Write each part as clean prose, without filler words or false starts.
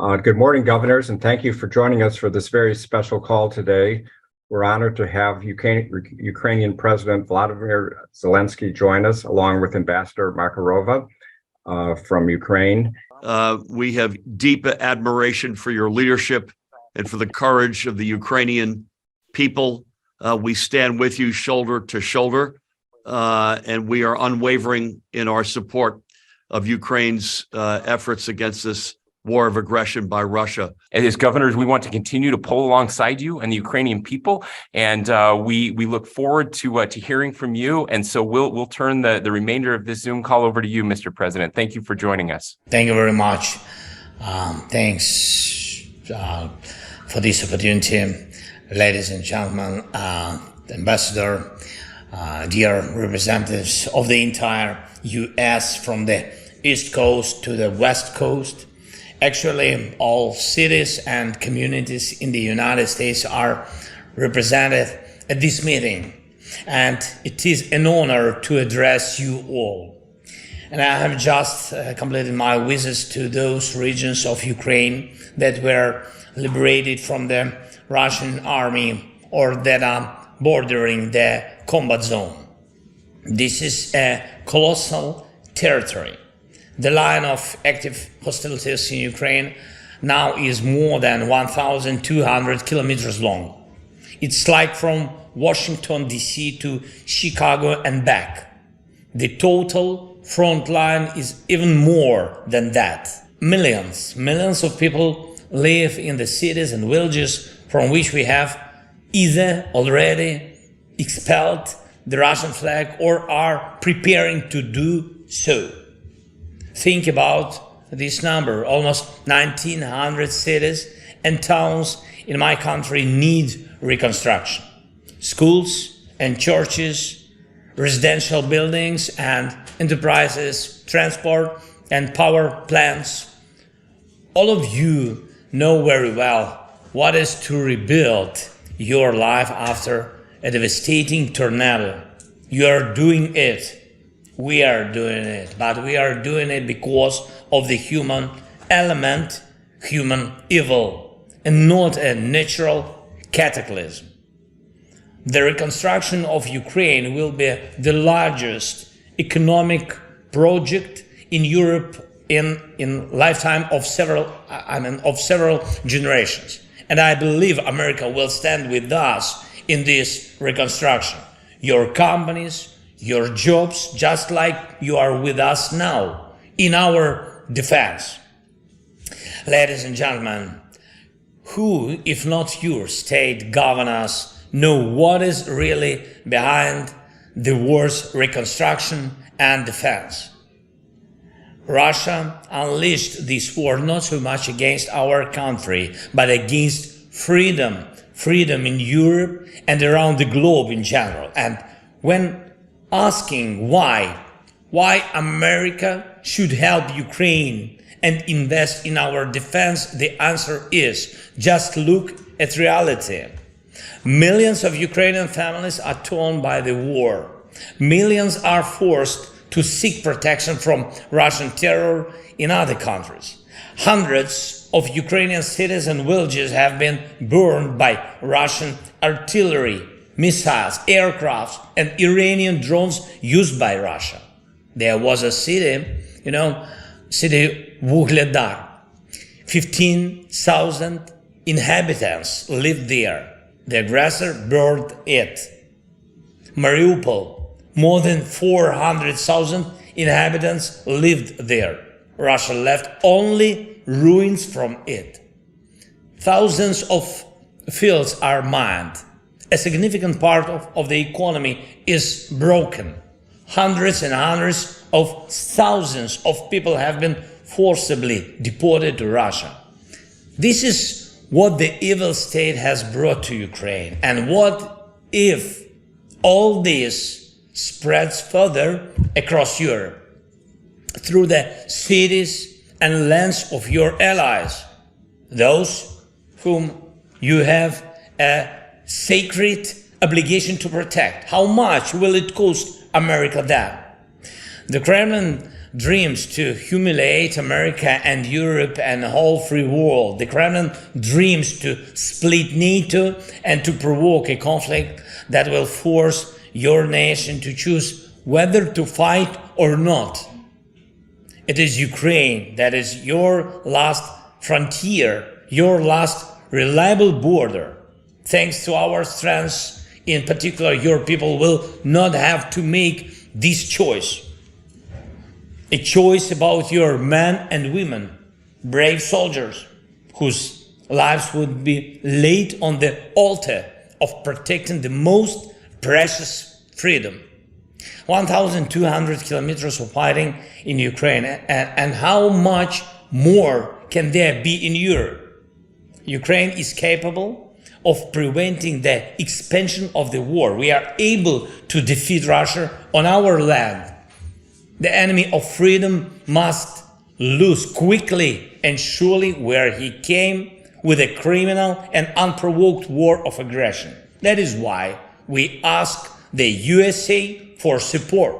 Good morning, governors, and thank you for joining us for this very special call today. We're honored to have Ukrainian President Vladimir Zelenskyy join us, along with Ambassador Makarova from Ukraine. We have deep admiration for your leadership and for the courage of the Ukrainian people. We stand with you shoulder to shoulder, and we are unwavering in our support of Ukraine's efforts against this war of aggression by Russia. As governors, we want to continue to pull alongside you and the Ukrainian people, and we look forward to hearing from you. And so we'll turn the remainder of this Zoom call over to you, Mr. President. Thank you for joining us. Thank you very much. Thanks for this opportunity, ladies and gentlemen, the ambassador, dear representatives of the entire U.S. from the East Coast to the West Coast. Actually, all cities and communities in the United States are represented at this meeting, and it is an honor to address you all. And I have just completed my visits to those regions of Ukraine that were liberated from the Russian army or that are bordering the combat zone. This is a colossal territory. The line of active hostilities in Ukraine now is more than 1,200 kilometers long. It's like from Washington, D.C. to Chicago and back. The total front line is even more than that. Millions of people live in the cities and villages from which we have either already expelled the Russian flag or are preparing to do so. Think about this number. Almost 1,900 cities and towns in my country need reconstruction. Schools and churches, residential buildings and enterprises, transport and power plants. All of you know very well what is to rebuild your life after a devastating tornado. You are doing it. We are doing it, but we are doing it because of the human element, human evil, and not a natural cataclysm. The reconstruction of Ukraine will be the largest economic project in Europe in lifetime of several generations. And I believe America will stand with us in this reconstruction. Your companies, your jobs, just like you are with us now in our defense. Ladies and gentlemen, who, if not your state governors, know what is really behind the war's reconstruction and defense? Russia unleashed this war not so much against our country, but against freedom in Europe and around the globe in general. And when asking why America should help Ukraine and invest in our defense, the answer is just look at reality. Millions of Ukrainian families are torn by the war. Millions are forced to seek protection from Russian terror in other countries. Hundreds of Ukrainian cities and villages have been burned by Russian artillery, missiles, aircrafts, and Iranian drones used by Russia. There was a city, city Vuhledar. 15,000 inhabitants lived there. The aggressor burned it. Mariupol, more than 400,000 inhabitants lived there. Russia left only ruins from it. Thousands of fields are mined. A significant part of the economy is broken. Hundreds and hundreds of thousands of people have been forcibly deported to Russia. This is what the evil state has brought to Ukraine. And what if all this spreads further across Europe through the cities and lands of your allies, those whom you have a sacred obligation to protect? How much will it cost America that? The Kremlin dreams to humiliate America and Europe and the whole free world. The Kremlin dreams to split NATO and to provoke a conflict that will force your nation to choose whether to fight or not. It is Ukraine that is your last frontier, your last reliable border. Thanks to our strengths, in particular, your people will not have to make this choice. A choice about your men and women, brave soldiers, whose lives would be laid on the altar of protecting the most precious freedom. 1,200 kilometers of fighting in Ukraine, and how much more can there be in Europe? Ukraine is capable of preventing the expansion of the war. We are able to defeat Russia on our land. The enemy of freedom must lose quickly and surely where he came with a criminal and unprovoked war of aggression. That is why we ask the USA for support,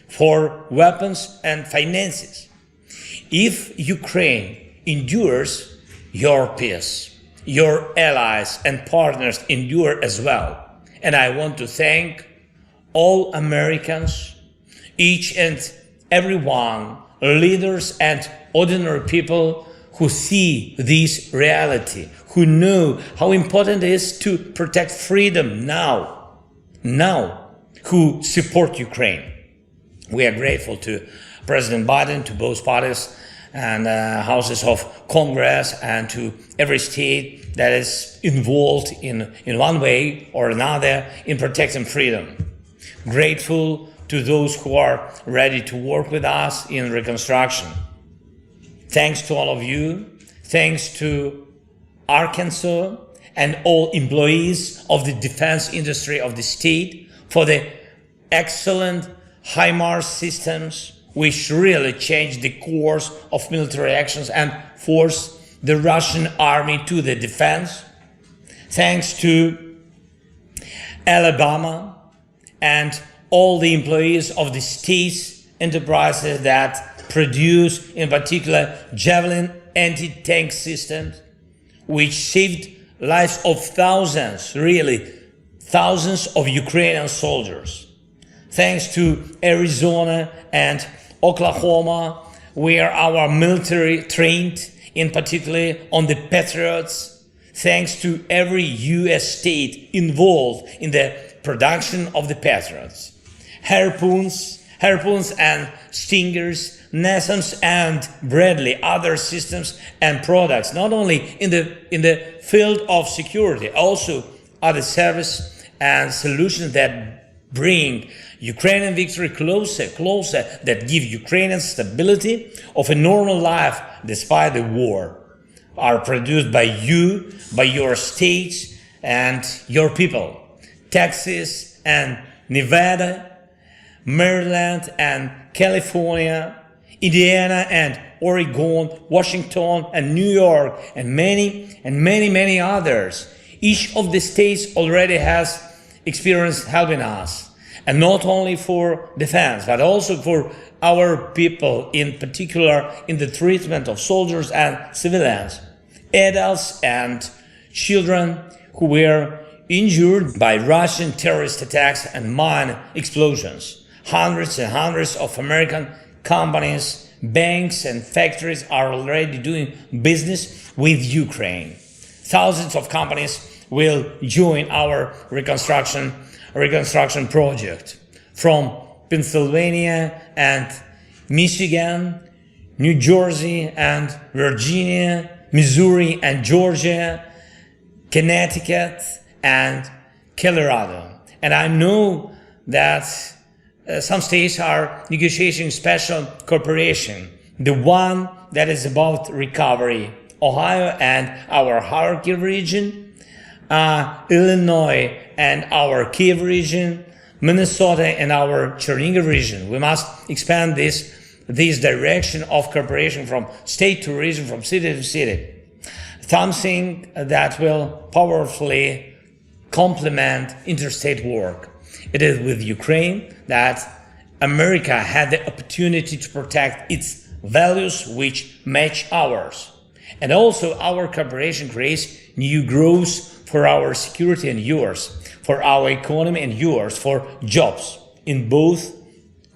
for weapons and finances. If Ukraine endures, your peace, your allies and partners endure as well. And I want to thank all Americans, each and every one, leaders and ordinary people who see this reality, who know how important it is to protect freedom now, who support Ukraine. We are grateful to President Biden, to both parties and houses of Congress, and to every state that is involved in one way or another in protecting freedom. Grateful to those who are ready to work with us in reconstruction. Thanks to all of you. Thanks to Arkansas and all employees of the defense industry of the state for the excellent HIMARS systems, which really changed the course of military actions and forced the Russian army to the defense. Thanks to Alabama and all the employees of the state's enterprises that produce, in particular, Javelin anti-tank systems, which saved lives of thousands, really thousands of Ukrainian soldiers. Thanks to Arizona and Oklahoma, where our military trained, in particular on the Patriots. Thanks to every U.S. state involved in the production of the Patriots. Harpoons and Stingers, Nassans and Bradley, other systems and products, not only in the field of security, also other service and solutions that bring Ukrainian victory closer, that give Ukrainians stability of a normal life despite the war, are produced by you, by your states and your people. Texas and Nevada, Maryland and California, Indiana and Oregon, Washington and New York, and many others. Each of the states already has experience helping us, and not only for defense, but also for our people, in particular in the treatment of soldiers and civilians, adults and children who were injured by Russian terrorist attacks and mine explosions. Hundreds and hundreds of American companies, banks and factories are already doing business with Ukraine. Thousands of companies will join our reconstruction project from Pennsylvania and Michigan, New Jersey and Virginia, Missouri and Georgia, Connecticut and Colorado. And I know that some states are negotiating special cooperation, the one that is about recovery. Ohio and our Kharkiv region, Illinois and our Kiev region, Minnesota and our Chernihiv region. We must expand this direction of cooperation from state to region, from city to city. Something that will powerfully complement interstate work. It is with Ukraine that America had the opportunity to protect its values which match ours. And also our cooperation creates new growth for our security and yours, for our economy and yours, for jobs in both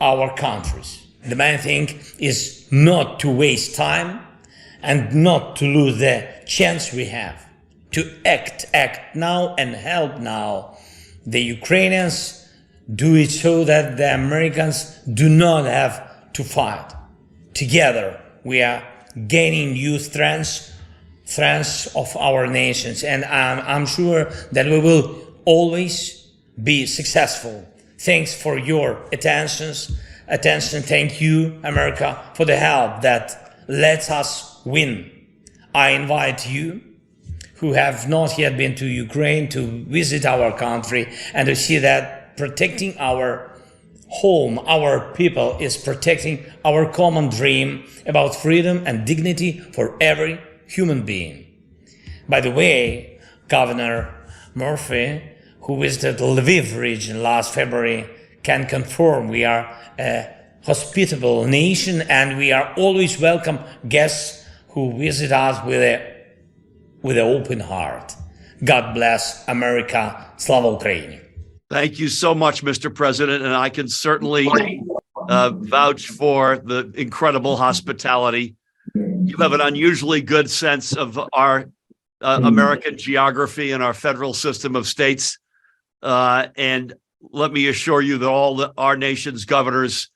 our countries. The main thing is not to waste time and not to lose the chance we have to act now and help now the Ukrainians do it so that the Americans do not have to fight. Together we are gaining new strengths of our nations, and I'm sure that we will always be successful. Thanks for your attention. Thank you, America, for the help that lets us win. I invite you who have not yet been to Ukraine to visit our country and to see that protecting our home, our people, is protecting our common dream about freedom and dignity for every human being. By the way, Governor Murphy, who visited the Lviv region last February, can confirm we are a hospitable nation and we are always welcome guests who visit us with an open heart. God bless America. Slava Ukraini. Thank you so much, Mr. President, and I can certainly vouch for the incredible hospitality. You have an unusually good sense of our American geography and our federal system of states. And let me assure you that our nation's governors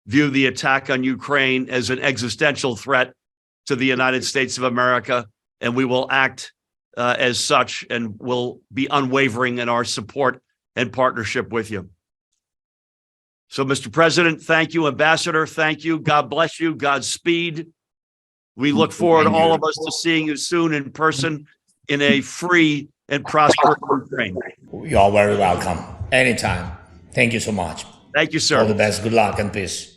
view the attack on Ukraine as an existential threat to the United States of America, and we will act as such and will be unwavering in our support and partnership with you. So, Mr. President, thank you. Ambassador, thank you. God bless you. Godspeed. We look forward, all of us, to seeing you soon in person in a free and prosperous Ukraine. You are very welcome. Anytime. Thank you so much. Thank you, sir. All the best. Good luck and peace.